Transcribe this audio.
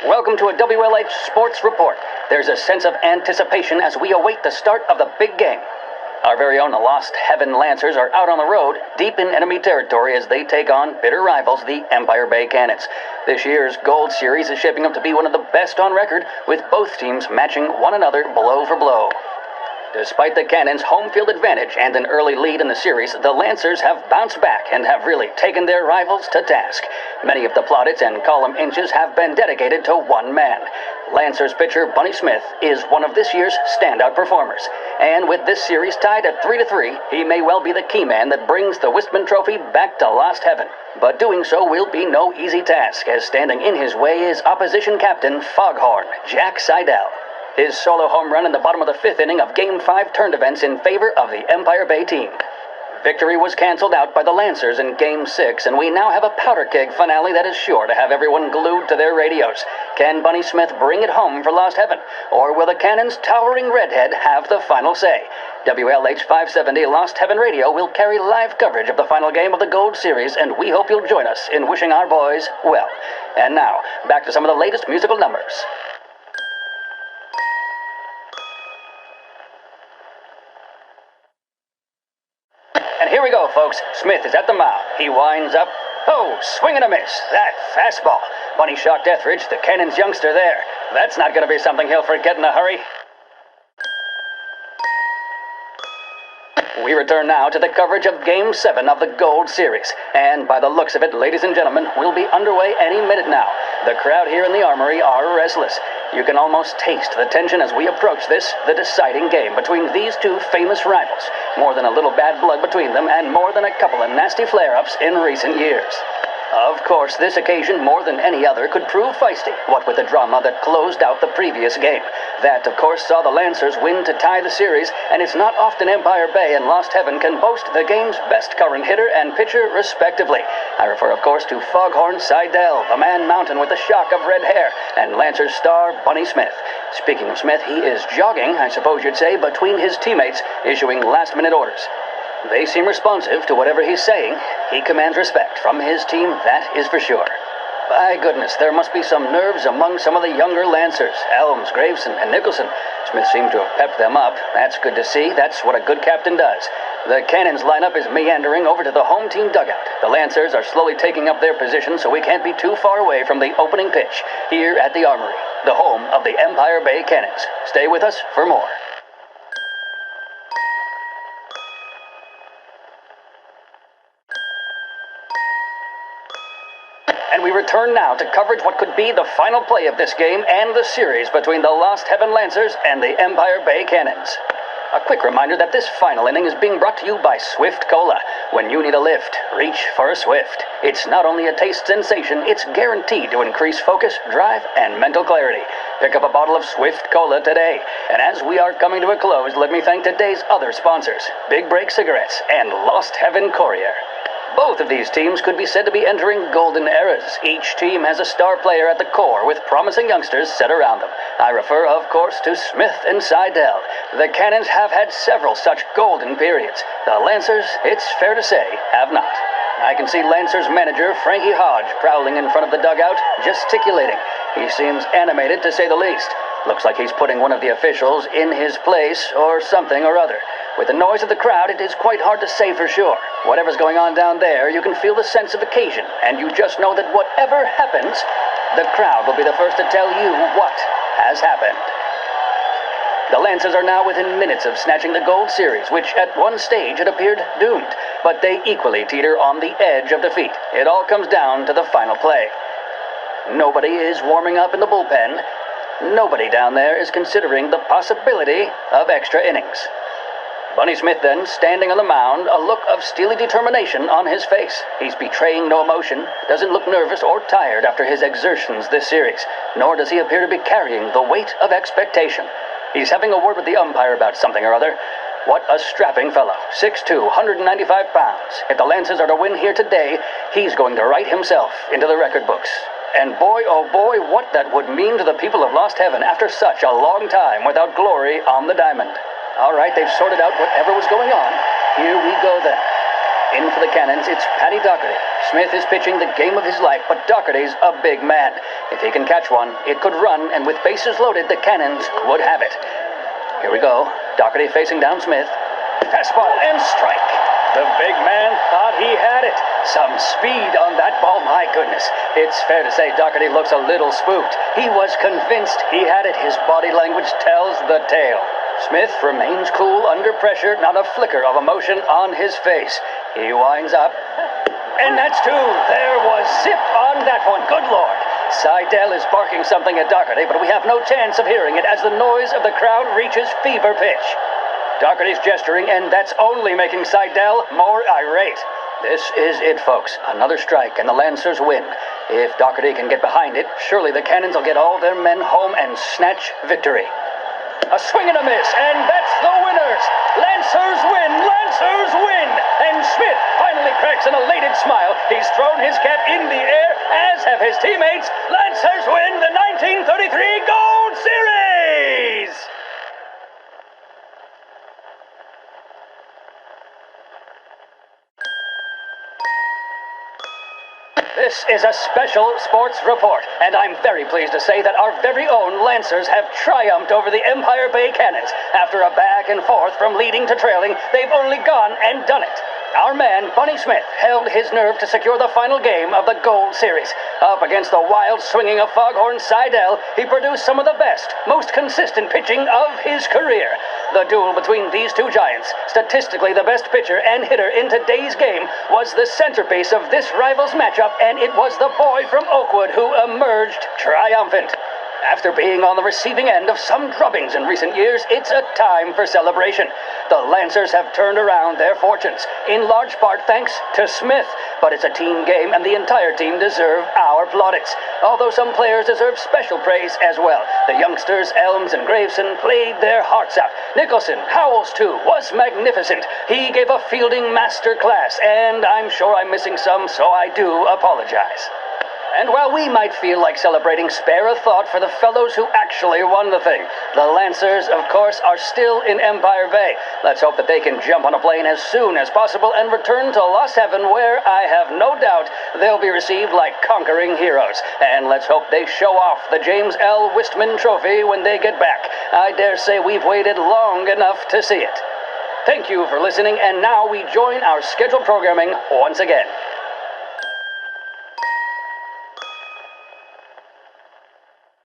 Welcome to a WLH Sports Report. There's a sense of anticipation as we await the start of the big game. Our very own Lost Heaven Lancers are out on the road, deep in enemy territory as they take on bitter rivals, the Empire Bay Cannons. This year's Gold Series is shaping up to be one of the best on record, with both teams matching one another blow for blow. Despite the Cannons' home field advantage and an early lead in the series, the Lancers have bounced back and have really taken their rivals to task. Many of the plaudits and column inches have been dedicated to one man. Lancers pitcher Bunny Smith is one of this year's standout performers. And with this series tied at 3-3, he may well be the key man that brings the Wistman Trophy back to Lost Heaven. But doing so will be no easy task, as standing in his way is opposition captain Foghorn, Jack Seidel. His solo home run in the bottom of the fifth inning of Game 5 turned events in favor of the Empire Bay team. Victory was canceled out by the Lancers in Game 6, and we now have a powder keg finale that is sure to have everyone glued to their radios. Can Bunny Smith bring it home for Lost Heaven, or will the Cannons' towering redhead have the final say? WLH 570 Lost Heaven Radio will carry live coverage of the final game of the Gold Series, and we hope you'll join us in wishing our boys well. And now, back to some of the latest musical numbers. And here we go, folks. Smith is at the mound. He winds up. Oh, swing and a miss. That fastball. Bunny shocked Etheridge, the Cannons youngster there. That's not going to be something he'll forget in a hurry. We return now to the coverage of Game 7 of the Gold Series. And by the looks of it, ladies and gentlemen, we'll be underway any minute now. The crowd here in the Armory are restless. You can almost taste the tension as we approach this, the deciding game between these two famous rivals. More than a little bad blood between them, and more than a couple of nasty flare-ups in recent years. Of course, this occasion, more than any other, could prove feisty, what with the drama that closed out the previous game. That, of course, saw the Lancers win to tie the series, and it's not often Empire Bay and Lost Heaven can boast the game's best current hitter and pitcher, respectively. I refer, of course, to Foghorn Seidel, the man mountain with a shock of red hair, and Lancers star Bunny Smith. Speaking of Smith, he is jogging, I suppose you'd say, between his teammates, issuing last-minute orders. They seem responsive to whatever he's saying. He commands respect from his team, that is for sure. By goodness, there must be some nerves among some of the younger Lancers. Elms, Graveson, and Nicholson. Smith seemed to have pepped them up. That's good to see. That's what a good captain does. The Cannons lineup is meandering over to the home team dugout. The Lancers are slowly taking up their position, so we can't be too far away from the opening pitch here at the Armory, the home of the Empire Bay Cannons. Stay with us for more. And we return now to coverage what could be the final play of this game and the series between the Lost Heaven Lancers and the Empire Bay Cannons. A quick reminder that this final inning is being brought to you by Swift Cola. When you need a lift, reach for a Swift. It's not only a taste sensation, it's guaranteed to increase focus, drive, and mental clarity. Pick up a bottle of Swift Cola today. And as we are coming to a close, let me thank today's other sponsors, Big Break Cigarettes and Lost Heaven Courier. Both of these teams could be said to be entering golden eras. Each team has a star player at the core with promising youngsters set around them. I refer, of course, to Smith and Seidel. The Cannons have had several such golden periods. The Lancers, it's fair to say, have not. I can see Lancers manager Frankie Hodge prowling in front of the dugout, gesticulating. He seems animated, to say the least. Looks like he's putting one of the officials in his place or something or other. With the noise of the crowd, it is quite hard to say for sure. Whatever's going on down there, you can feel the sense of occasion, and you just know that whatever happens, the crowd will be the first to tell you what has happened. The Lancers are now within minutes of snatching the Gold Series, which at one stage had appeared doomed, but they equally teeter on the edge of defeat. It all comes down to the final play. Nobody is warming up in the bullpen. Nobody down there is considering the possibility of extra innings. Bunny Smith then, standing on the mound, a look of steely determination on his face. He's betraying no emotion, doesn't look nervous or tired after his exertions this series, nor does he appear to be carrying the weight of expectation. He's having a word with the umpire about something or other. What a strapping fellow, 6'2", 195 pounds. If the Lancers are to win here today, he's going to write himself into the record books. And boy, oh boy, what that would mean to the people of Lost Heaven after such a long time without glory on the diamond. All right, they've sorted out whatever was going on. Here we go then. In for the Cannons, it's Paddy Doherty. Smith is pitching the game of his life, but Doherty's a big man. If he can catch one, it could run, and with bases loaded, the Cannons would have it. Here we go. Doherty facing down Smith. Fastball and strike. The big man thought he had it. Some speed on that ball, my goodness. It's fair to say Doherty looks a little spooked. He was convinced he had it. His body language tells the tale. Smith remains cool under pressure, not a flicker of emotion on his face. He winds up. And that's two. There was zip on that one. Good Lord. Seidel is barking something at Doherty, but we have no chance of hearing it as the noise of the crowd reaches fever pitch. Doherty's gesturing, and that's only making Seidel more irate. This is it, folks. Another strike, and the Lancers win. If Doherty can get behind it, surely the Cannons will get all their men home and snatch victory. A swing and a miss, and that's the winners. Lancers win, Lancers win. And Smith finally cracks an elated smile. He's thrown his cap in the air, as have his teammates. Lancers win the 1933 Gold Series. This is a special sports report, and I'm very pleased to say that our very own Lancers have triumphed over the Empire Bay Cannons. After a back and forth from leading to trailing, they've only gone and done it. Our man, Bunny Smith, held his nerve to secure the final game of the Gold Series. Up against the wild swinging of Foghorn Seidel, he produced some of the best, most consistent pitching of his career. The duel between these two giants, statistically the best pitcher and hitter in today's game, was the centerpiece of this rivals matchup, and it was the boy from Oakwood who emerged triumphant. After being on the receiving end of some drubbings in recent years, it's a time for celebration. The Lancers have turned around their fortunes, in large part thanks to Smith. But it's a team game, and the entire team deserve our plaudits. Although some players deserve special praise as well. The youngsters, Elms and Graveson, played their hearts out. Nicholson, Howells too, was magnificent. He gave a fielding master class, and I'm sure I'm missing some, so I do apologize. And while we might feel like celebrating, spare a thought for the fellows who actually won the thing. The Lancers, of course, are still in Empire Bay. Let's hope that they can jump on a plane as soon as possible and return to Lost Heaven, where I have no doubt they'll be received like conquering heroes. And let's hope they show off the James L. Wistman Trophy when they get back. I dare say we've waited long enough to see it. Thank you for listening, and now we join our scheduled programming once again.